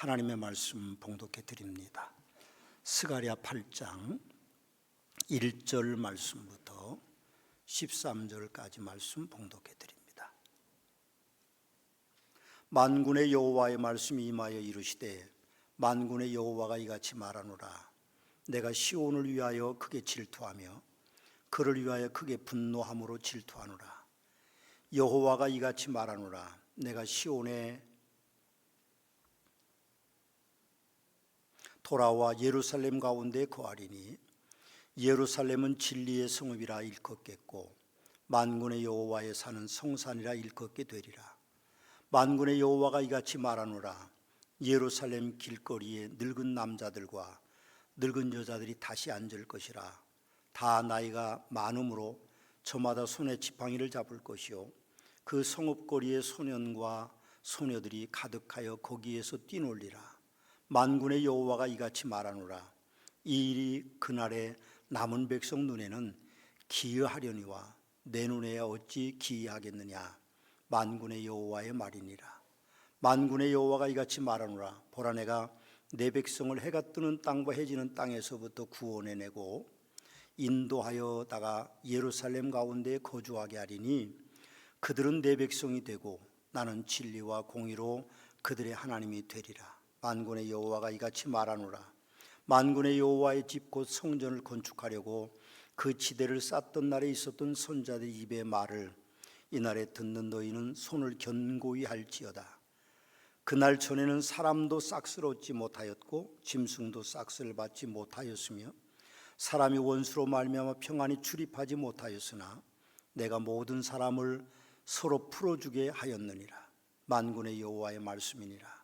하나님의 말씀 봉독해 드립니다. 스가랴 8장 1절 말씀부터 13절까지 말씀 봉독해 드립니다. 만군의 여호와의 말씀이 임하여 이르시되 만군의 여호와가 이같이 말하노라. 내가 시온을 위하여 크게 질투하며 그를 위하여 크게 분노함으로 질투하노라. 여호와가 이같이 말하노라. 내가 시온에 돌아와 예루살렘 가운데 거하리니 예루살렘은 진리의 성읍이라 일컫겠고 만군의 여호와의 산은 성산이라 일컫게 되리라. 만군의 여호와가 이같이 말하노라. 예루살렘 길거리에 늙은 남자들과 늙은 여자들이 다시 앉을 것이라. 다 나이가 많음으로 저마다 손에 지팡이를 잡을 것이요 그 성읍거리에 소년과 소녀들이 가득하여 거기에서 뛰놀리라. 만군의 여호와가 이같이 말하노라. 이 일이 그날에 남은 백성 눈에는 기이하려니와 내 눈에야 어찌 기이하겠느냐. 만군의 여호와의 말이니라. 만군의 여호와가 이같이 말하노라. 보라, 내가 내 백성을 해가 뜨는 땅과 해지는 땅에서부터 구원해내고 인도하여다가 예루살렘 가운데 거주하게 하리니 그들은 내 백성이 되고 나는 진리와 공의로 그들의 하나님이 되리라. 만군의 여호와가 이같이 말하노라. 만군의 여호와의 집 곧 성전을 건축하려고 그 지대를 쌓던 날에 있었던 선자들 입의 말을 이날에 듣는 너희는 손을 견고히 할지어다. 그날 전에는 사람도 싹쓸 얻지 못하였고 짐승도 싹쓸 받지 못하였으며 사람이 원수로 말미암아 평안히 출입하지 못하였으나 내가 모든 사람을 서로 풀어주게 하였느니라. 만군의 여호와의 말씀이니라.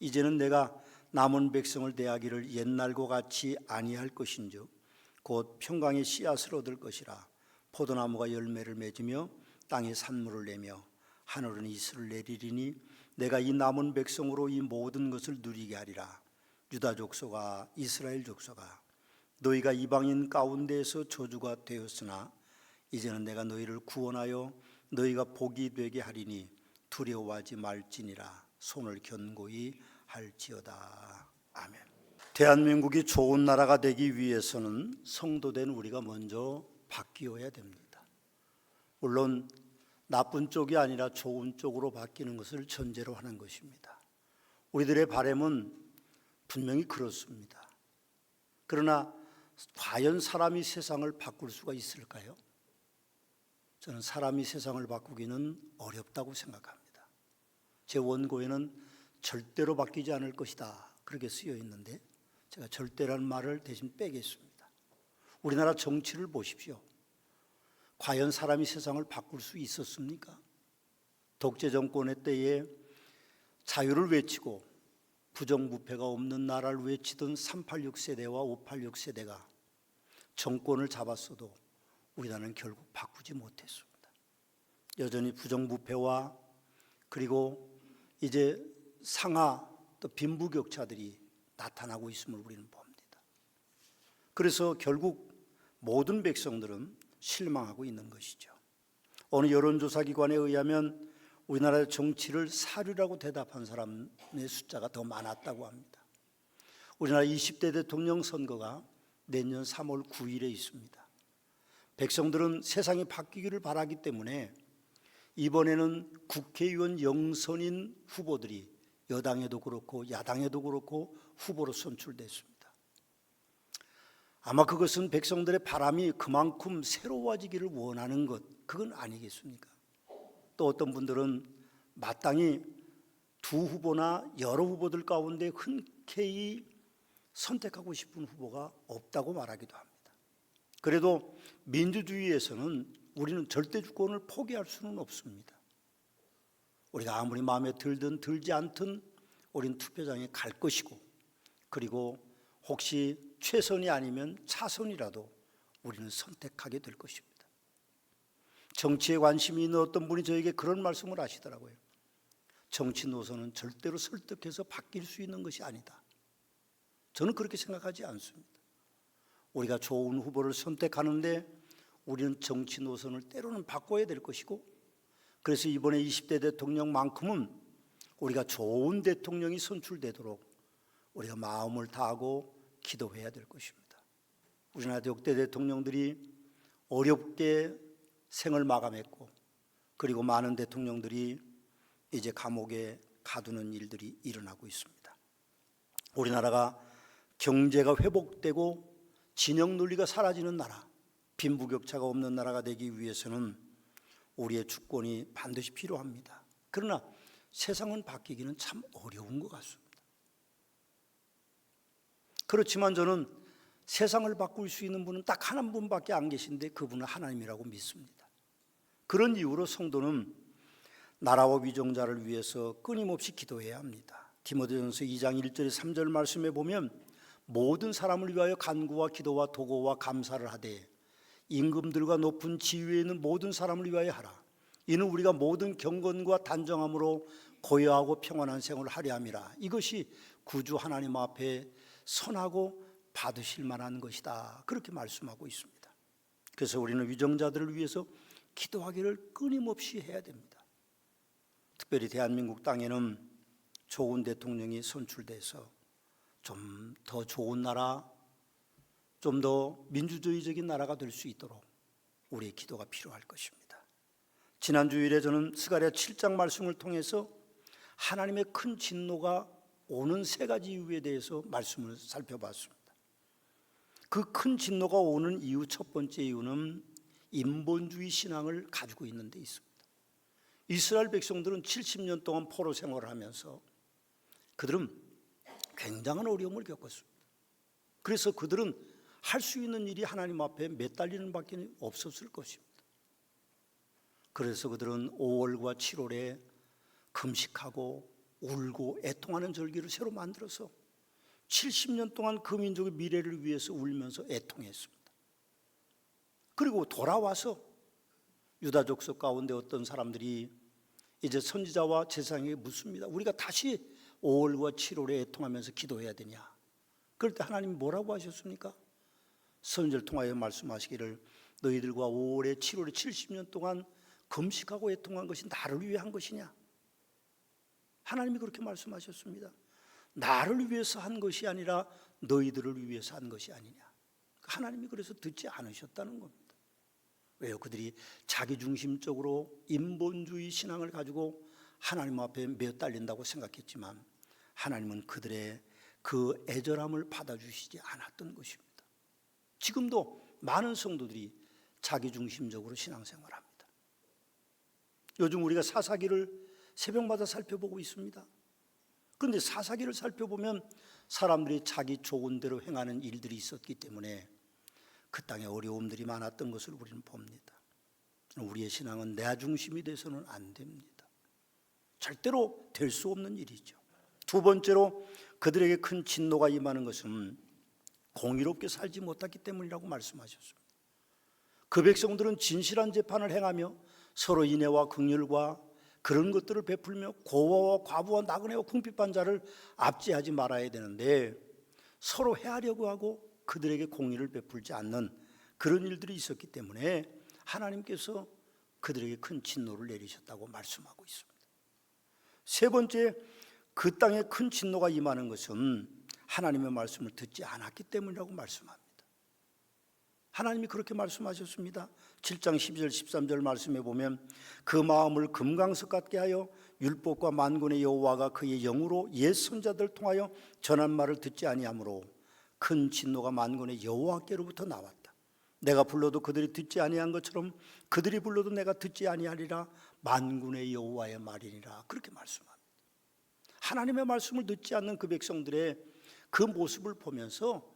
이제는 내가 남은 백성을 대하기를 옛날과 같이 아니할 것인즉 곧 평강의 씨앗을 얻을 것이라. 포도나무가 열매를 맺으며 땅에 산물을 내며 하늘은 이슬을 내리리니 내가 이 남은 백성으로 이 모든 것을 누리게 하리라. 유다 족속아 이스라엘 족속아 너희가 이방인 가운데에서 저주가 되었으나 이제는 내가 너희를 구원하여 너희가 복이 되게 하리니 두려워하지 말지니라. 손을 견고히 할지어다. 아멘. 대한민국이 좋은 나라가 되기 위해서는 성도된 우리가 먼저 바뀌어야 됩니다. 물론 나쁜 쪽이 아니라 좋은 쪽으로 바뀌는 것을 전제로 하는 것입니다. 우리들의 바람은 분명히 그렇습니다. 그러나 과연 사람이 세상을 바꿀 수가 있을까요? 저는 사람이 세상을 바꾸기는 어렵다고 생각합니다. 제 원고에는 절대로 바뀌지 않을 것이다 그렇게 쓰여 있는데 제가 절대라는 말을 대신 빼겠습니다. 우리나라 정치를 보십시오. 과연 사람이 세상을 바꿀 수 있었습니까? 독재 정권의 때에 자유를 외치고 부정부패가 없는 나라를 외치던 386 세대와 586 세대가 정권을 잡았어도 우리나라는 결국 바꾸지 못했습니다. 여전히 부정부패와 그리고 이제 상하 또 빈부격차들이 나타나고 있음을 우리는 봅니다. 그래서 결국 모든 백성들은 실망하고 있는 것이죠. 어느 여론조사 기관에 의하면 우리나라의 정치를 사류라고 대답한 사람의 숫자가 더 많았다고 합니다. 우리나라 20대 대통령 선거가 내년 3월 9일에 있습니다. 백성들은 세상이 바뀌기를 바라기 때문에 이번에는 국회의원 영선인 후보들이 여당에도 그렇고 야당에도 그렇고 후보로 선출됐습니다. 아마 그것은 백성들의 바람이 그만큼 새로워지기를 원하는 것, 그건 아니겠습니까? 또 어떤 분들은 마땅히 두 후보나 여러 후보들 가운데 흔쾌히 선택하고 싶은 후보가 없다고 말하기도 합니다. 그래도 민주주의에서는 우리는 절대주권을 포기할 수는 없습니다. 우리가 아무리 마음에 들든 들지 않든 우리는 투표장에 갈 것이고 그리고 혹시 최선이 아니면 차선이라도 우리는 선택하게 될 것입니다. 정치에 관심이 있는 어떤 분이 저에게 그런 말씀을 하시더라고요. 정치 노선은 절대로 설득해서 바뀔 수 있는 것이 아니다. 저는 그렇게 생각하지 않습니다. 우리가 좋은 후보를 선택하는데 우리는 정치 노선을 때로는 바꿔야 될 것이고 그래서 이번에 20대 대통령만큼은 우리가 좋은 대통령이 선출되도록 우리가 마음을 다하고 기도해야 될 것입니다. 우리나라 역대 대통령들이 어렵게 생을 마감했고, 그리고 많은 대통령들이 이제 감옥에 가두는 일들이 일어나고 있습니다. 우리나라가 경제가 회복되고 진영 논리가 사라지는 나라, 빈부격차가 없는 나라가 되기 위해서는 우리의 주권이 반드시 필요합니다. 그러나 세상은 바뀌기는 참 어려운 것 같습니다. 그렇지만 저는 세상을 바꿀 수 있는 분은 딱 한 분밖에 안 계신데 그분은 하나님이라고 믿습니다. 그런 이유로 성도는 나라와 위정자를 위해서 끊임없이 기도해야 합니다. 디모데전서 2장 1절에 3절 말씀에 보면 모든 사람을 위하여 간구와 기도와 도고와 감사를 하되 임금들과 높은 지위에 있는 모든 사람을 위하여 하라. 이는 우리가 모든 경건과 단정함으로 고요하고 평안한 생활을 하려 함이라. 이것이 구주 하나님 앞에 선하고 받으실 만한 것이다. 그렇게 말씀하고 있습니다. 그래서 우리는 위정자들을 위해서 기도하기를 끊임없이 해야 됩니다. 특별히 대한민국 땅에는 좋은 대통령이 선출돼서 좀 더 좋은 나라, 좀 더 민주주의적인 나라가 될 수 있도록 우리의 기도가 필요할 것입니다. 지난 주일에 저는 스가랴 7장 말씀을 통해서 하나님의 큰 진노가 오는 세 가지 이유에 대해서 말씀을 살펴봤습니다. 그 큰 진노가 오는 이유, 첫 번째 이유는 인본주의 신앙을 가지고 있는 데 있습니다. 이스라엘 백성들은 70년 동안 포로 생활을 하면서 그들은 굉장한 어려움을 겪었습니다. 그래서 그들은 할 수 있는 일이 하나님 앞에 매달리는 밖에 없었을 것입니다. 그래서 그들은 5월과 7월에 금식하고 울고 애통하는 절기를 새로 만들어서 70년 동안 그 민족의 미래를 위해서 울면서 애통했습니다. 그리고 돌아와서 유다 족속 가운데 어떤 사람들이 이제 선지자와 제사장에게 묻습니다. 우리가 다시 5월과 7월에 애통하면서 기도해야 되냐? 그럴 때 하나님이 뭐라고 하셨습니까? 선지자를 통하여 말씀하시기를 너희들과 5월에 7월에 70년 동안 금식하고 애통한 것이 나를 위해 한 것이냐? 하나님이 그렇게 말씀하셨습니다. 나를 위해서 한 것이 아니라 너희들을 위해서 한 것이 아니냐. 하나님이 그래서 듣지 않으셨다는 겁니다. 왜요? 그들이 자기중심적으로 인본주의 신앙을 가지고 하나님 앞에 매달린다고 생각했지만 하나님은 그들의 그 애절함을 받아주시지 않았던 것입니다. 지금도 많은 성도들이 자기중심적으로 신앙생활합니다. 요즘 우리가 사사기를 새벽마다 살펴보고 있습니다. 그런데 사사기를 살펴보면 사람들이 자기 좋은 대로 행하는 일들이 있었기 때문에 그 땅에 어려움들이 많았던 것을 우리는 봅니다. 우리의 신앙은 내 중심이 돼서는 안 됩니다. 절대로 될 수 없는 일이죠. 두 번째로 그들에게 큰 진노가 임하는 것은 공의롭게 살지 못했기 때문이라고 말씀하셨습니다. 그 백성들은 진실한 재판을 행하며 서로 인애와 긍휼과 그런 것들을 베풀며 고아와 과부와 나그네와 궁핍한 자를 압제하지 말아야 되는데 서로 해하려고 하고 그들에게 공의를 베풀지 않는 그런 일들이 있었기 때문에 하나님께서 그들에게 큰 진노를 내리셨다고 말씀하고 있습니다. 세 번째, 그 땅에 큰 진노가 임하는 것은 하나님의 말씀을 듣지 않았기 때문이라고 말씀합니다. 하나님이 그렇게 말씀하셨습니다. 7장 12절 13절 말씀에 보면 그 마음을 금강석 같게 하여 율법과 만군의 여호와가 그의 영으로 옛 선자들 통하여 전한 말을 듣지 아니하므로 큰 진노가 만군의 여호와께로부터 나왔다. 내가 불러도 그들이 듣지 아니한 것처럼 그들이 불러도 내가 듣지 아니하리라. 만군의 여호와의 말이니라. 그렇게 말씀합니다. 하나님의 말씀을 듣지 않는 그 백성들의 그 모습을 보면서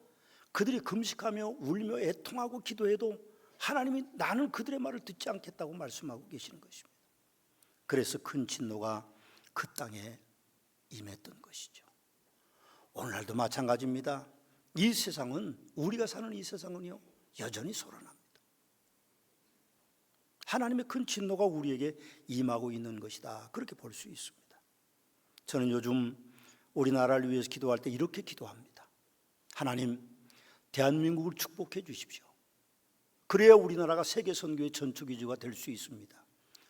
그들이 금식하며 울며 애통하고 기도해도 하나님이 나는 그들의 말을 듣지 않겠다고 말씀하고 계시는 것입니다. 그래서 큰 진노가 그 땅에 임했던 것이죠. 오늘날도 마찬가지입니다. 이 세상은, 우리가 사는 이 세상은요 여전히 소란합니다. 하나님의 큰 진노가 우리에게 임하고 있는 것이다, 그렇게 볼 수 있습니다. 저는 요즘 우리나라를 위해서 기도할 때 이렇게 기도합니다. 하나님, 대한민국을 축복해 주십시오. 그래야 우리나라가 세계 선교의 전투기지가 될 수 있습니다.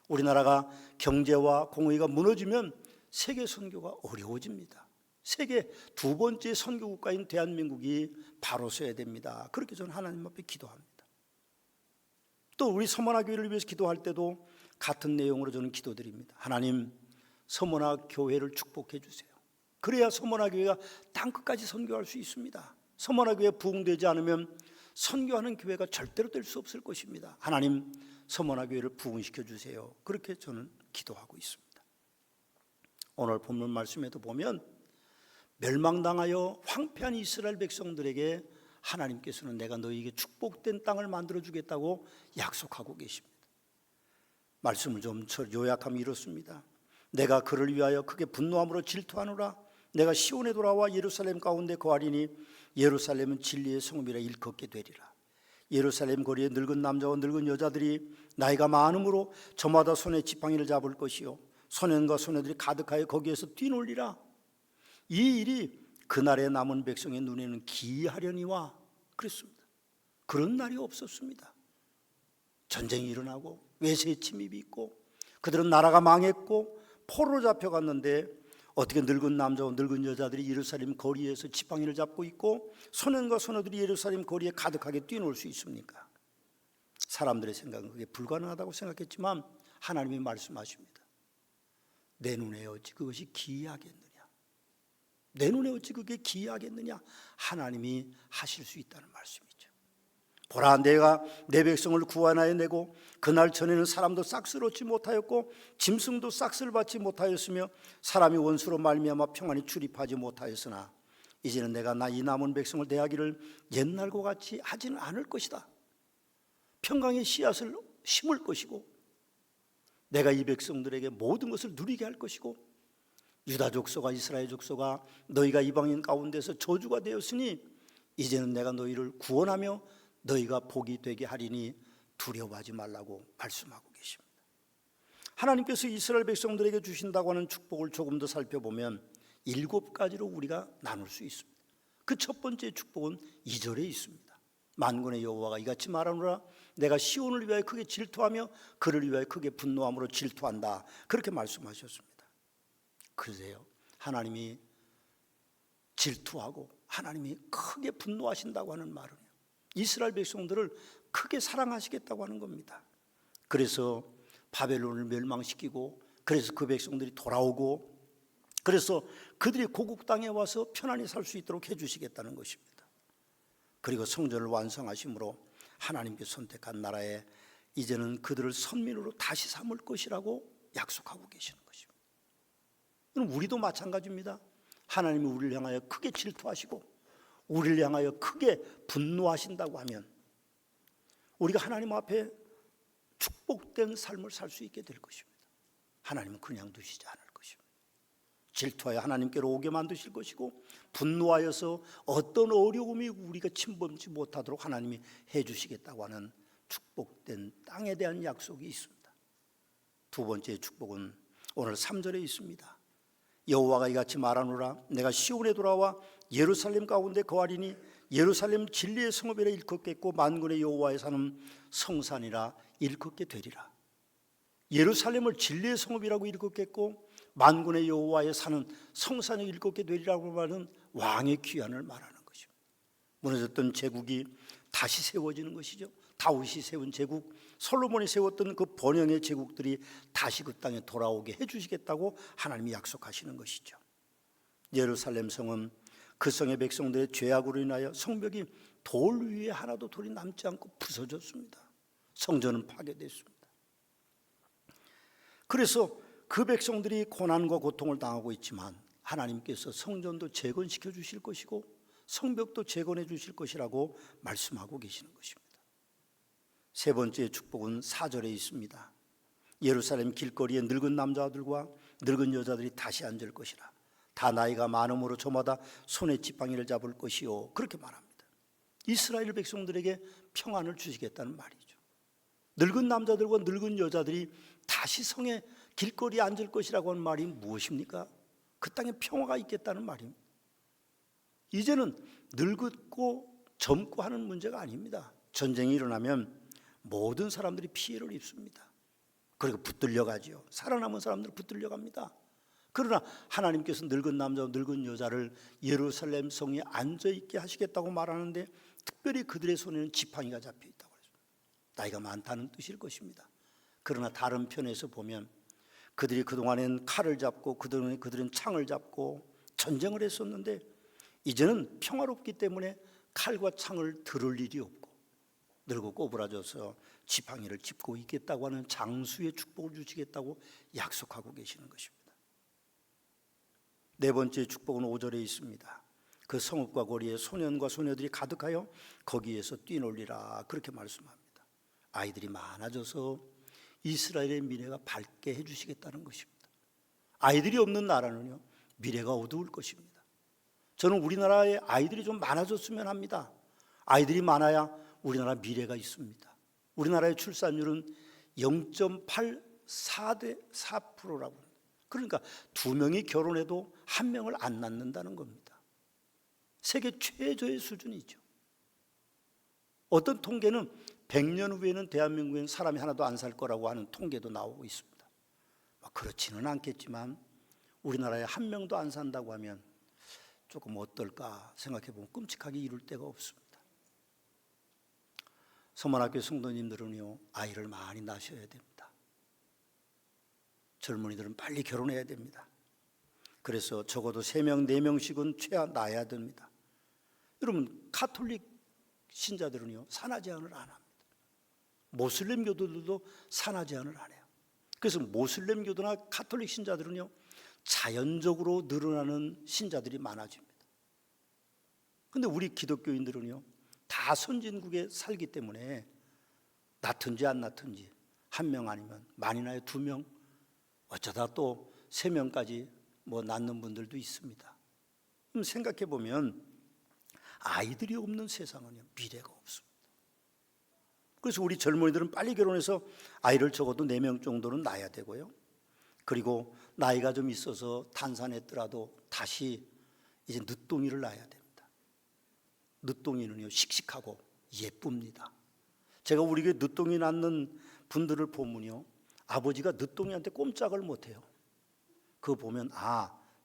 우리나라가 경제와 공의가 무너지면 세계 선교가 어려워집니다. 세계 두 번째 선교 국가인 대한민국이 바로 서야 됩니다. 그렇게 저는 하나님 앞에 기도합니다. 또 우리 서머나 교회를 위해서 기도할 때도 같은 내용으로 저는 기도드립니다. 하나님, 서머나 교회를 축복해 주세요. 그래야 서머나 교회가 땅끝까지 선교할 수 있습니다. 서머나 교회 부흥되지 않으면 선교하는 교회가 절대로 될 수 없을 것입니다. 하나님, 서머나 교회를 부흥시켜 주세요. 그렇게 저는 기도하고 있습니다. 오늘 본문 말씀에도 보면 멸망당하여 황폐한 이스라엘 백성들에게 하나님께서는 내가 너희에게 축복된 땅을 만들어 주겠다고 약속하고 계십니다. 말씀을 좀 요약하면 이렇습니다. 내가 그를 위하여 크게 분노함으로 질투하노라. 내가 시온에 돌아와 예루살렘 가운데 거하리니 예루살렘은 진리의 성읍이라 일컫게 되리라. 예루살렘 거리에 늙은 남자와 늙은 여자들이 나이가 많으므로 저마다 손에 지팡이를 잡을 것이요 소년과 소녀들이 가득하여 거기에서 뛰놀리라. 이 일이 그날에 남은 백성의 눈에는 기이하려니와 그랬습니다. 그런 날이 없었습니다. 전쟁이 일어나고 외세의 침입이 있고 그들은 나라가 망했고 포로로 잡혀갔는데 어떻게 늙은 남자와 늙은 여자들이 예루살렘 거리에서 지팡이를 잡고 있고 소년과 소녀들이 예루살렘 거리에 가득하게 뛰놀 수 있습니까? 사람들의 생각은 그게 불가능하다고 생각했지만 하나님이 말씀하십니다. 내 눈에 어찌 그것이 기이하겠느냐? 내 눈에 어찌 그게 기이하겠느냐? 하나님이 하실 수 있다는 말씀이죠. 보라, 내가 내 백성을 구원하여 내고 그날 전에는 사람도 싹쓸 얻지 못하였고 짐승도 싹쓸 받지 못하였으며 사람이 원수로 말미암아 평안히 출입하지 못하였으나 이제는 내가 이 남은 백성을 대하기를 옛날과 같이 하지는 않을 것이다. 평강의 씨앗을 심을 것이고 내가 이 백성들에게 모든 것을 누리게 할 것이고 유다 족속과 이스라엘 족속아 너희가 이방인 가운데서 저주가 되었으니 이제는 내가 너희를 구원하며 너희가 복이 되게 하리니 두려워하지 말라고 말씀하고 계십니다. 하나님께서 이스라엘 백성들에게 주신다고 하는 축복을 조금 더 살펴보면 7가지로 우리가 나눌 수 있습니다. 그 첫 번째 축복은 2절에 있습니다. 만군의 여호와가 이같이 말하노라. 내가 시온을 위하여 크게 질투하며 그를 위하여 크게 분노함으로 질투한다. 그렇게 말씀하셨습니다. 그러세요. 하나님이 질투하고 하나님이 크게 분노하신다고 하는 말은요, 이스라엘 백성들을 크게 사랑하시겠다고 하는 겁니다. 그래서 바벨론을 멸망시키고 그래서 그 백성들이 돌아오고 그래서 그들이 고국 땅에 와서 편안히 살 수 있도록 해주시겠다는 것입니다. 그리고 성전을 완성하심으로 하나님께 선택한 나라에 이제는 그들을 선민으로 다시 삼을 것이라고 약속하고 계시는 것입니다. 그럼 우리도 마찬가지입니다. 하나님이 우리를 향하여 크게 질투하시고 우리를 향하여 크게 분노하신다고 하면 우리가 하나님 앞에 축복된 삶을 살 수 있게 될 것입니다. 하나님은 그냥 두시지 않을 것입니다. 질투하여 하나님께로 오게 만드실 것이고 분노하여서 어떤 어려움이 우리가 침범치 못하도록 하나님이 해주시겠다고 하는 축복된 땅에 대한 약속이 있습니다. 두 번째 축복은 오늘 3절에 있습니다. 여호와가 이같이 말하노라. 내가 시온에 돌아와 예루살렘 가운데 거하리니 예루살렘 진리의 성읍이라 일컫겠고 만군의 여호와의 사는 성산이라 일컫게 되리라. 예루살렘을 진리의 성읍이라고 일컫겠고 만군의 여호와의 사는 성산이 일컫게 되리라고 말하는 왕의 귀환을 말하는 것입니다. 무너졌던 제국이 다시 세워지는 것이죠. 다윗이 세운 제국, 솔로몬이 세웠던 그 번영의 제국들이 다시 그 땅에 돌아오게 해주시겠다고 하나님이 약속하시는 것이죠. 예루살렘 성은 그 성의 백성들의 죄악으로 인하여 성벽이 돌 위에 하나도 돌이 남지 않고 부서졌습니다. 성전은 파괴됐습니다. 그래서 그 백성들이 고난과 고통을 당하고 있지만 하나님께서 성전도 재건시켜 주실 것이고 성벽도 재건해 주실 것이라고 말씀하고 계시는 것입니다. 세 번째 축복은 4절에 있습니다. 예루살렘 길거리에 늙은 남자들과 늙은 여자들이 다시 앉을 것이라. 다 나이가 많음으로 저마다 손에 지팡이를 잡을 것이요. 그렇게 말합니다. 이스라엘 백성들에게 평안을 주시겠다는 말이죠. 늙은 남자들과 늙은 여자들이 다시 성의 길거리에 앉을 것이라고 하는 말이 무엇입니까? 그 땅에 평화가 있겠다는 말입니다. 이제는 늙고 젊고 하는 문제가 아닙니다. 전쟁이 일어나면 모든 사람들이 피해를 입습니다. 그리고 붙들려 가죠. 살아남은 사람들은 붙들려 갑니다. 그러나 하나님께서 늙은 남자와 늙은 여자를 예루살렘 성에 앉아있게 하시겠다고 말하는데 특별히 그들의 손에는 지팡이가 잡혀있다고 그랬습니다. 나이가 많다는 뜻일 것입니다. 그러나 다른 편에서 보면 그들이 그동안엔 칼을 잡고 그들은 창을 잡고 전쟁을 했었는데 이제는 평화롭기 때문에 칼과 창을 들을 일이 없고 늙고 꼬부라져서 지팡이를 짚고 있겠다고 하는 장수의 축복을 주시겠다고 약속하고 계시는 것입니다. 네 번째 축복은 5절에 있습니다. 그 성읍과 거리에 소년과 소녀들이 가득하여 거기에서 뛰놀리라 그렇게 말씀합니다. 아이들이 많아져서 이스라엘의 미래가 밝게 해주시겠다는 것입니다. 아이들이 없는 나라는요 미래가 어두울 것입니다. 저는 우리나라에 아이들이 좀 많아졌으면 합니다. 아이들이 많아야 우리나라 미래가 있습니다. 우리나라의 출산율은 0.84대 4%라고 합니다. 그러니까 2명이 결혼해도 1명을 안 낳는다는 겁니다. 세계 최저의 수준이죠. 어떤 통계는 100년 후에는 대한민국에는 사람이 하나도 안 살 거라고 하는 통계도 나오고 있습니다. 그렇지는 않겠지만 우리나라에 1명도 안 산다고 하면 조금 어떨까 생각해 보면 끔찍하게 이룰 데가 없습니다. 서문학교 성도님들은요 아이를 많이 낳으셔야 됩니다. 젊은이들은 빨리 결혼해야 됩니다. 그래서 적어도 3명, 4명씩은 최하 낳아야 됩니다. 여러분 가톨릭 신자들은요 산하 제한을 안 합니다. 모슬렘 교도들도 산하 제한을 안 해요. 그래서 모슬렘 교도나 가톨릭 신자들은요 자연적으로 늘어나는 신자들이 많아집니다. 그런데 우리 기독교인들은요 다 선진국에 살기 때문에 낳든지 안 낳든지 1명 아니면 많이 나요 2명, 어쩌다 또 3명까지 낳는 분들도 있습니다. 그럼 생각해 보면 아이들이 없는 세상은요 미래가 없습니다. 그래서 우리 젊은이들은 빨리 결혼해서 아이를 적어도 4명 정도는 낳아야 되고요. 그리고 나이가 좀 있어서 탄산했더라도 다시 이제 늦둥이를 낳아야 됩니다. 늦둥이는요 씩씩하고 예쁩니다. 제가 우리 교회 늦둥이 낳는 분들을 보면요 아버지가 늦둥이한테 꼼짝을 못해요. 그거 보면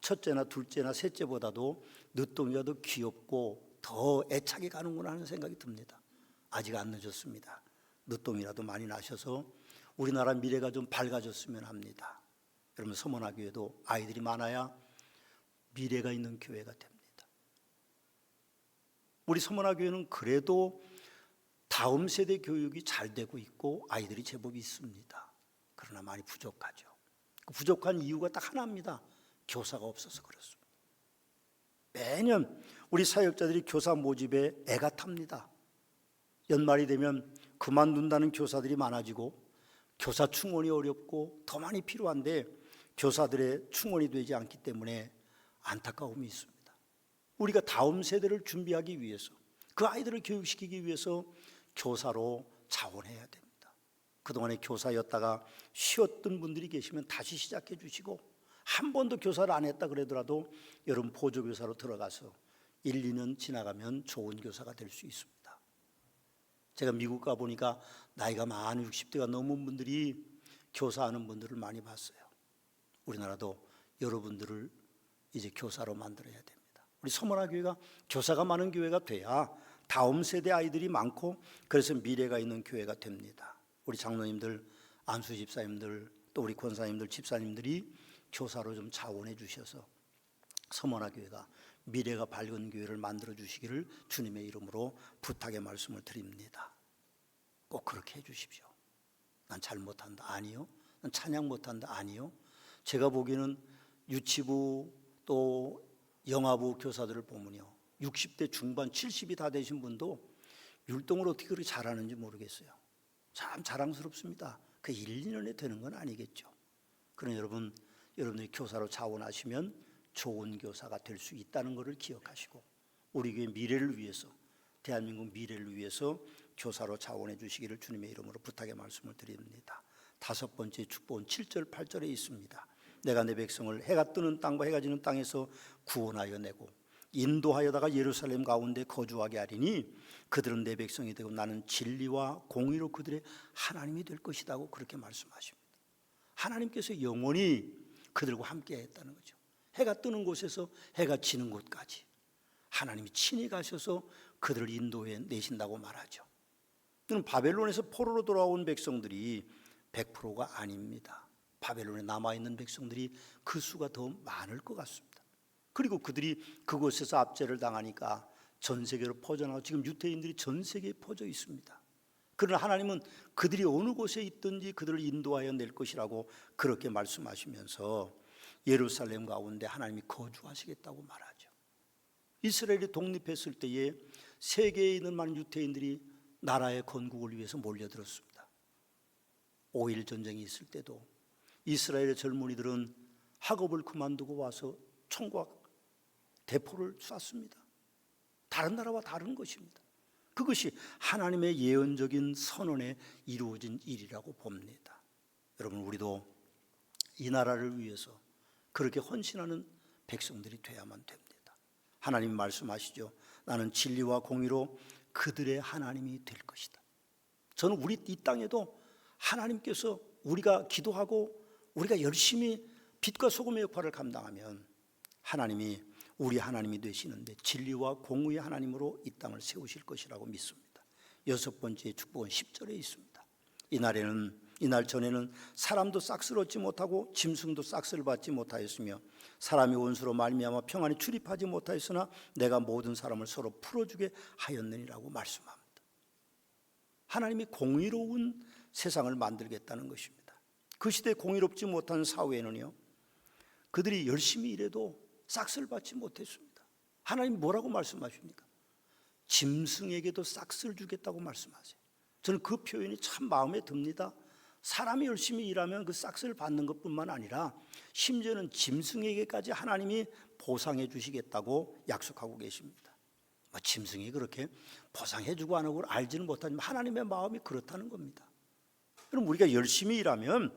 첫째나 둘째나 셋째보다도 늦둥이가 더 귀엽고 더 애착이 가는구나 하는 생각이 듭니다. 아직 안 늦었습니다. 늦둥이라도 많이 나셔서 우리나라 미래가 좀 밝아졌으면 합니다. 여러분 서문화교회도 아이들이 많아야 미래가 있는 교회가 됩니다. 우리 서문화교회는 그래도 다음 세대 교육이 잘 되고 있고 아이들이 제법 있습니다. 그러나 많이 부족하죠. 그 부족한 이유가 딱 하나입니다. 교사가 없어서 그렇습니다. 매년 우리 사역자들이 교사 모집에 애가 탑니다. 연말이 되면 그만둔다는 교사들이 많아지고 교사 충원이 어렵고 더 많이 필요한데 교사들의 충원이 되지 않기 때문에 안타까움이 있습니다. 우리가 다음 세대를 준비하기 위해서 그 아이들을 교육시키기 위해서 교사로 자원해야 됩니다. 그동안에 교사였다가 쉬었던 분들이 계시면 다시 시작해 주시고 한 번도 교사를 안 했다 그러더라도 여러분 보조교사로 들어가서 1, 2년 지나가면 좋은 교사가 될 수 있습니다. 제가 미국 가보니까 나이가 많은 60대가 넘은 분들이 교사하는 분들을 많이 봤어요. 우리나라도 여러분들을 이제 교사로 만들어야 됩니다. 우리 서문화교회가 교사가 많은 교회가 돼야 다음 세대 아이들이 많고 그래서 미래가 있는 교회가 됩니다. 우리 장로님들, 안수 집사님들, 또 우리 권사님들, 집사님들이 교사로 좀 자원해 주셔서 서문화교회가 미래가 밝은 교회를 만들어 주시기를 주님의 이름으로 부탁의 말씀을 드립니다. 꼭 그렇게 해 주십시오. 난 잘 못한다. 아니요. 난 찬양 못한다. 아니요. 제가 보기에는 유치부 또 영화부 교사들을 보면요 60대 중반 70이 다 되신 분도 율동을 어떻게 그렇게 잘하는지 모르겠어요. 참 자랑스럽습니다. 그 1, 2년에 되는 건 아니겠죠. 그러나 여러분들이 교사로 자원하시면 좋은 교사가 될 수 있다는 것을 기억하시고 우리 교회 미래를 위해서 대한민국 미래를 위해서 교사로 자원해 주시기를 주님의 이름으로 부탁의 말씀을 드립니다. 5번째 축복은 7절 8절에 있습니다. 내가 내 백성을 해가 뜨는 땅과 해가 지는 땅에서 구원하여 내고 인도하여다가 예루살렘 가운데 거주하게 하리니 그들은 내 백성이 되고 나는 진리와 공의로 그들의 하나님이 될 것이라고 그렇게 말씀하십니다. 하나님께서 영원히 그들과 함께 했다는 거죠. 해가 뜨는 곳에서 해가 지는 곳까지 하나님이 친히 가셔서 그들을 인도해 내신다고 말하죠. 그럼 바벨론에서 포로로 돌아온 백성들이 100%가 아닙니다. 바벨론에 남아있는 백성들이 그 수가 더 많을 것 같습니다. 그리고 그들이 그곳에서 압제를 당하니까 전 세계로 퍼져나가고 지금 유대인들이 전 세계에 퍼져 있습니다. 그러나 하나님은 그들이 어느 곳에 있든지 그들을 인도하여 낼 것이라고 그렇게 말씀하시면서 예루살렘 가운데 하나님이 거주하시겠다고 말하죠. 이스라엘이 독립했을 때에 세계에 있는 많은 유대인들이 나라의 건국을 위해서 몰려들었습니다. 5.1 전쟁이 있을 때도 이스라엘의 젊은이들은 학업을 그만두고 와서 총과 대포를 쐈습니다. 다른 나라와 다른 것입니다. 그것이 하나님의 예언적인 선언에 이루어진 일이라고 봅니다. 여러분, 우리도 이 나라를 위해서 그렇게 헌신하는 백성들이 돼야만 됩니다. 하나님 말씀하시죠. 나는 진리와 공의로 그들의 하나님이 될 것이다. 저는 우리 이 땅에도 하나님께서 우리가 기도하고 우리가 열심히 빛과 소금의 역할을 감당하면 하나님이 우리 하나님이 되시는데 진리와 공의의 하나님으로 이 땅을 세우실 것이라고 믿습니다. 6번째 축복은 10절에 있습니다. 이날 전에는 사람도 싹쓸 얻지 못하고 짐승도 싹쓸 받지 못하였으며 사람이 원수로 말미암아 평안히 출입하지 못하였으나 내가 모든 사람을 서로 풀어주게 하였느니라고 말씀합니다. 하나님이 공의로운 세상을 만들겠다는 것입니다. 그 시대에 공의롭지 못한 사회에는요, 그들이 열심히 일해도 싹쓸 받지 못했습니다. 하나님 뭐라고 말씀하십니까? 짐승에게도 싹쓸 주겠다고 말씀하세요. 저는 그 표현이 참 마음에 듭니다. 사람이 열심히 일하면 그 싹쓸 받는 것뿐만 아니라 심지어는 짐승에게까지 하나님이 보상해 주시겠다고 약속하고 계십니다. 짐승이 그렇게 보상해 주고 안 하고 알지는 못하지만 하나님의 마음이 그렇다는 겁니다. 그럼 우리가 열심히 일하면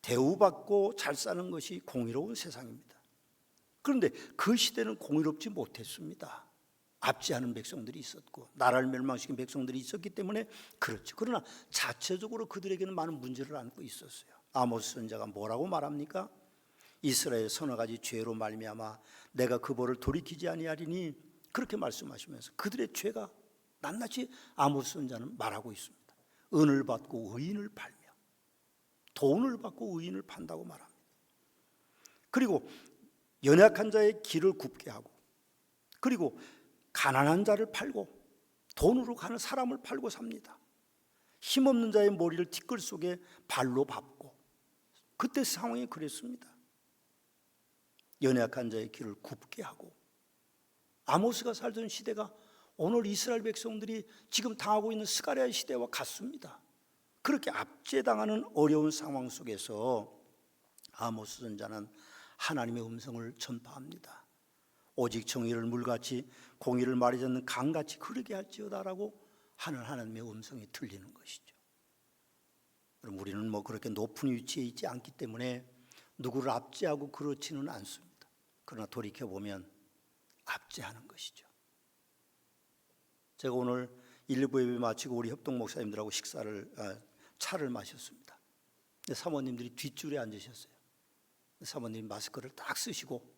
대우받고 잘 사는 것이 공의로운 세상입니다. 그런데 그 시대는 공의롭지 못했습니다. 압제하는 백성들이 있었고 나라를 멸망시킨 백성들이 있었기 때문에 그렇죠. 그러나 자체적으로 그들에게는 많은 문제를 안고 있었어요. 아모스 선지자가 뭐라고 말합니까? 이스라엘 서너 가지 죄로 말미암아 내가 그 벌을 돌이키지 아니하리니 그렇게 말씀하시면서 그들의 죄가 낱낱이 아모스 선지자는 말하고 있습니다. 은을 받고 의인을 팔며 돈을 받고 의인을 판다고 말합니다. 그리고 연약한 자의 길을 굽게 하고 그리고 가난한 자를 팔고 돈으로 가는 사람을 팔고 삽니다. 힘없는 자의 머리를 티끌 속에 발로 밟고 그때 상황이 그랬습니다. 연약한 자의 길을 굽게 하고 아모스가 살던 시대가 오늘 이스라엘 백성들이 지금 당하고 있는 스가랴 시대와 같습니다. 그렇게 압제당하는 어려운 상황 속에서 아모스 선지자는 하나님의 음성을 전파합니다. 오직 정의를 물같이 공의를 말하지 않는 강같이 흐르게 할지어다라고 하는 하나님의 음성이 들리는 것이죠. 그럼 우리는 그렇게 높은 위치에 있지 않기 때문에 누구를 압제하고 그렇지는 않습니다. 그러나 돌이켜보면 압제하는 것이죠. 제가 오늘 1부 예배 마치고 우리 협동 목사님들하고 차를 마셨습니다. 사모님들이 뒷줄에 앉으셨어요. 사모님 마스크를 딱 쓰시고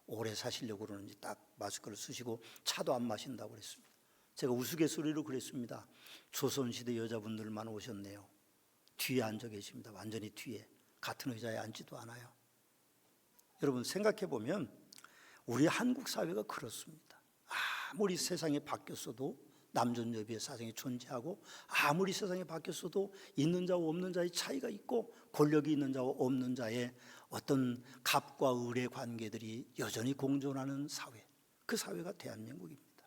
오래 사시려고 그러는지 딱 마스크를 쓰시고 차도 안 마신다고 그랬습니다. 제가 우스갯소리로 그랬습니다. 조선시대 여자분들만 오셨네요. 뒤에 앉아 계십니다. 완전히 뒤에. 같은 의자에 앉지도 않아요. 여러분 생각해 보면 우리 한국 사회가 그렇습니다. 아무리 세상이 바뀌었어도 남존여비의 사상이 존재하고 아무리 세상이 바뀌었어도 있는 자와 없는 자의 차이가 있고 권력이 있는 자와 없는 자의 어떤 갑과 을의 관계들이 여전히 공존하는 사회, 그 사회가 대한민국입니다.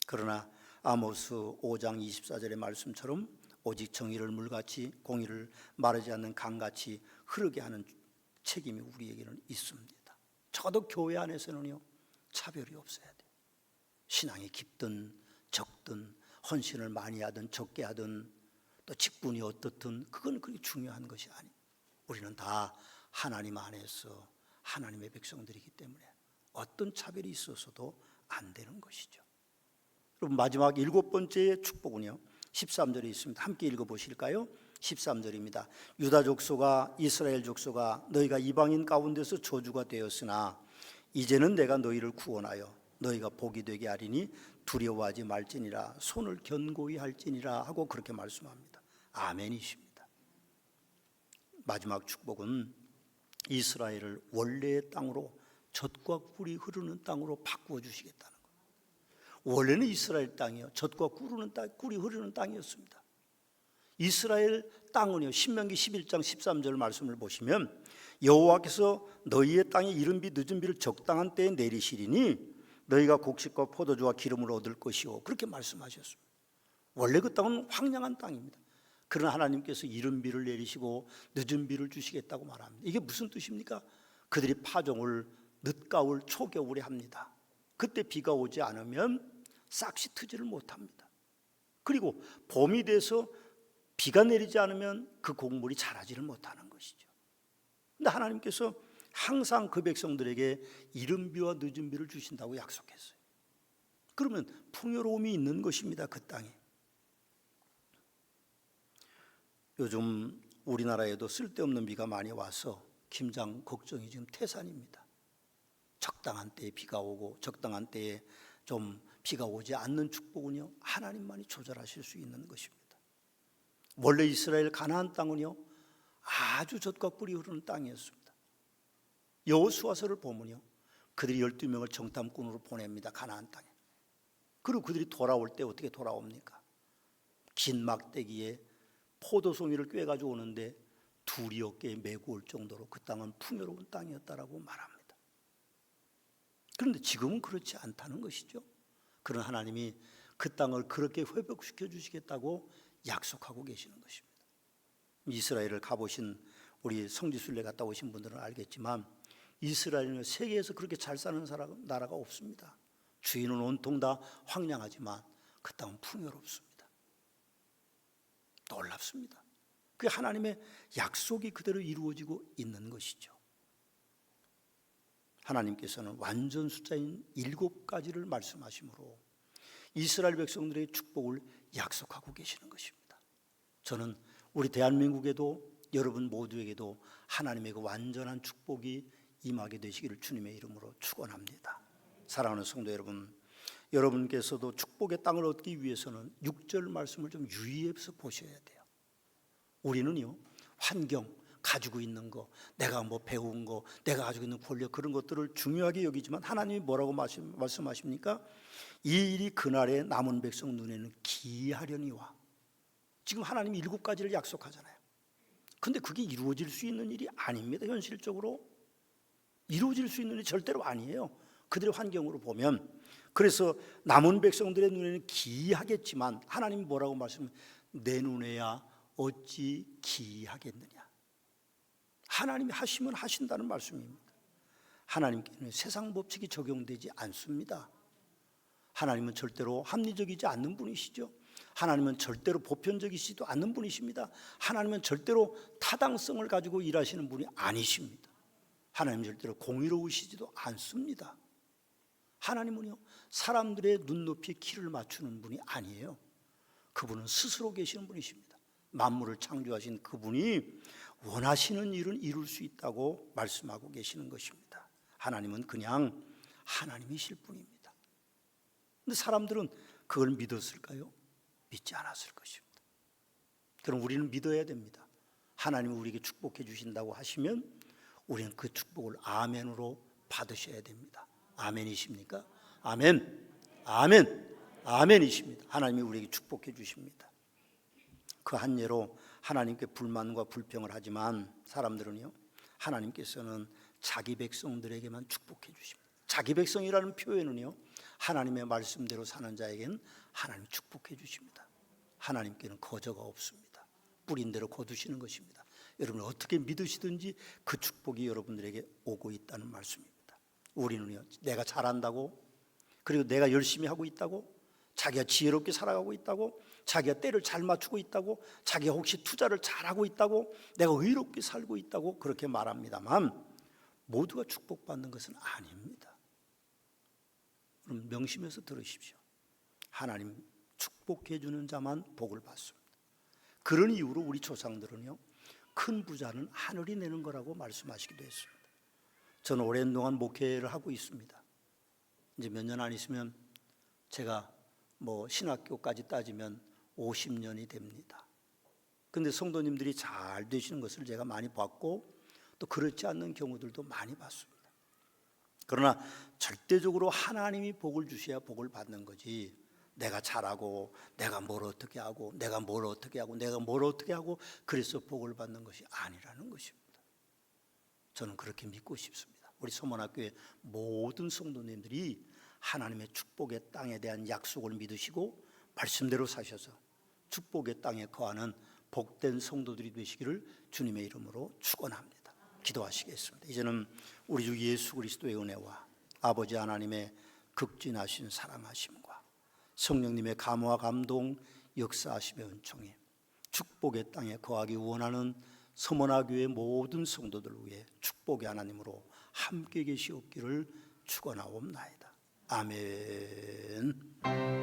그러나 아모스 5장 24절의 말씀처럼 오직 정의를 물같이 공의를 마르지 않는 강같이 흐르게 하는 책임이 우리에게는 있습니다. 적어도 교회 안에서는요 차별이 없어야 돼요. 신앙이 깊든 적든 헌신을 많이 하든 적게 하든 또 직분이 어떻든 그건 그렇게 중요한 것이 아니에요. 우리는 다 하나님 안에서 하나님의 백성들이기 때문에 어떤 차별이 있어서도 안 되는 것이죠. 여러분 마지막 7번째 축복은요 13절에 있습니다. 함께 읽어보실까요? 13절입니다. 유다 족속아 이스라엘 족속아 너희가 이방인 가운데서 저주가 되었으나 이제는 내가 너희를 구원하여 너희가 복이 되게 하리니 두려워하지 말지니라 손을 견고히 할지니라 하고 그렇게 말씀합니다. 아멘이십니다. 마지막 축복은 이스라엘을 원래의 땅으로 젖과 꿀이 흐르는 땅으로 바꾸어 주시겠다는 거예요. 원래는 이스라엘 땅이요 젖과 꿀이 흐르는 땅이었습니다. 이스라엘 땅은요 신명기 11장 13절 말씀을 보시면 여호와께서 너희의 땅에 이른 비 늦은 비를 적당한 때에 내리시리니 너희가 곡식과 포도주와 기름을 얻을 것이요 그렇게 말씀하셨습니다. 원래 그 땅은 황량한 땅입니다. 그러나 하나님께서 이른 비를 내리시고 늦은 비를 주시겠다고 말합니다. 이게 무슨 뜻입니까? 그들이 파종을 늦가을 초겨울에 합니다. 그때 비가 오지 않으면 싹시 트지를 못합니다. 그리고 봄이 돼서 비가 내리지 않으면 그 곡물이 자라지를 못하는 것이죠. 근데 하나님께서 항상 그 백성들에게 이른 비와 늦은 비를 주신다고 약속했어요. 그러면 풍요로움이 있는 것입니다. 그 땅에. 요즘 우리나라에도 쓸데없는 비가 많이 와서 김장 걱정이 지금 태산입니다. 적당한 때에 비가 오고 적당한 때에 좀 비가 오지 않는 축복은요 하나님만이 조절하실 수 있는 것입니다. 원래 이스라엘 가나안 땅은요 아주 젖과 꿀이 흐르는 땅이었습니다. 여호수아서를 보면요 그들이 12명을 정탐꾼으로 보냅니다. 가나안 땅에. 그리고 그들이 돌아올 때 어떻게 돌아옵니까? 긴 막대기에 포도송이를 꿰가지고 오는데 둘이 어깨에 메고 올 정도로 그 땅은 풍요로운 땅이었다라고 말합니다. 그런데 지금은 그렇지 않다는 것이죠. 그런 하나님이 그 땅을 그렇게 회복시켜 주시겠다고 약속하고 계시는 것입니다. 이스라엘을 가보신 우리 성지순례 갔다 오신 분들은 알겠지만 이스라엘은 세계에서 그렇게 잘 사는 나라가 없습니다. 주인은 온통 다 황량하지만 그 땅은 풍요롭습니다. 놀랍습니다. 그 하나님의 약속이 그대로 이루어지고 있는 것이죠. 하나님께서는 완전 숫자인 7가지를 말씀하시므로 이스라엘 백성들의 축복을 약속하고 계시는 것입니다. 저는 우리 대한민국에도 여러분 모두에게도 하나님의 그 완전한 축복이 임하게 되시기를 주님의 이름으로 축원합니다. 사랑하는 성도 여러분, 여러분께서도 축복의 땅을 얻기 위해서는 6절 말씀을 좀 유의해서 보셔야 돼요. 우리는요 환경, 가지고 있는 거, 내가 뭐 배운 거, 내가 가지고 있는 권력 그런 것들을 중요하게 여기지만 하나님이 뭐라고 말씀하십니까? 이 일이 그날에 남은 백성 눈에는 기이하려니와. 지금 하나님이 7가지를 약속하잖아요. 근데 그게 이루어질 수 있는 일이 아닙니다. 현실적으로 이루어질 수 있는 일이 절대로 아니에요. 그들의 환경으로 보면. 그래서 남은 백성들의 눈에는 기이하겠지만 하나님이 뭐라고 말씀하시면 내 눈에야 어찌 기이하겠느냐. 하나님이 하시면 하신다는 말씀입니다. 하나님께는 세상 법칙이 적용되지 않습니다. 하나님은 절대로 합리적이지 않는 분이시죠. 하나님은 절대로 보편적이시지도 않는 분이십니다. 하나님은 절대로 타당성을 가지고 일하시는 분이 아니십니다. 하나님은 절대로 공의로우시지도 않습니다. 하나님은요 사람들의 눈높이에 키를 맞추는 분이 아니에요. 그분은 스스로 계시는 분이십니다. 만물을 창조하신 그분이 원하시는 일은 이룰 수 있다고 말씀하고 계시는 것입니다. 하나님은 그냥 하나님이실 뿐입니다. 그런데 사람들은 그걸 믿었을까요? 믿지 않았을 것입니다. 그럼 우리는 믿어야 됩니다. 하나님이 우리에게 축복해 주신다고 하시면 우리는 그 축복을 아멘으로 받으셔야 됩니다. 아멘이십니까? 아멘, 아멘, 아멘이십니다. 하나님이 우리에게 축복해 주십니다. 그 한 예로 하나님께 불만과 불평을 하지만 사람들은요 하나님께서는 자기 백성들에게만 축복해 주십니다. 자기 백성이라는 표현은요 하나님의 말씀대로 사는 자에게는 하나님 축복해 주십니다. 하나님께는 거저가 없습니다. 뿌린 대로 거두시는 것입니다. 여러분 어떻게 믿으시든지 그 축복이 여러분들에게 오고 있다는 말씀입니다. 우리는요 내가 잘한다고 그리고 내가 열심히 하고 있다고 자기가 지혜롭게 살아가고 있다고 자기가 때를 잘 맞추고 있다고 자기가 혹시 투자를 잘하고 있다고 내가 의롭게 살고 있다고 그렇게 말합니다만 모두가 축복받는 것은 아닙니다. 그럼 명심해서 들으십시오. 하나님 축복해 주는 자만 복을 받습니다. 그런 이유로 우리 조상들은요, 큰 부자는 하늘이 내는 거라고 말씀하시기도 했습니다. 저는 오랜 동안 목회를 하고 있습니다. 이제 몇 년 안 있으면 제가 신학교까지 따지면 50년이 됩니다. 근데 성도님들이 잘 되시는 것을 제가 많이 봤고 또 그렇지 않는 경우들도 많이 봤습니다. 그러나 절대적으로 하나님이 복을 주셔야 복을 받는 거지, 내가 잘하고 내가 뭘 어떻게 하고 내가 뭘 어떻게 하고 내가 뭘 어떻게 하고 그래서 복을 받는 것이 아니라는 것입니다. 저는 그렇게 믿고 싶습니다. 우리 서문학교의 모든 성도님들이 하나님의 축복의 땅에 대한 약속을 믿으시고 말씀대로 사셔서 축복의 땅에 거하는 복된 성도들이 되시기를 주님의 이름으로 축원합니다. 기도하시겠습니다. 이제는 우리 주 예수 그리스도의 은혜와 아버지 하나님의 극진하신 사랑하심과 성령님의 감화 감동 역사하심의 은총이 축복의 땅에 거하기 원하는 서문화교의 모든 성도들을 위해 축복의 하나님으로 함께 계시옵기를 축원하옵나이다. 아멘.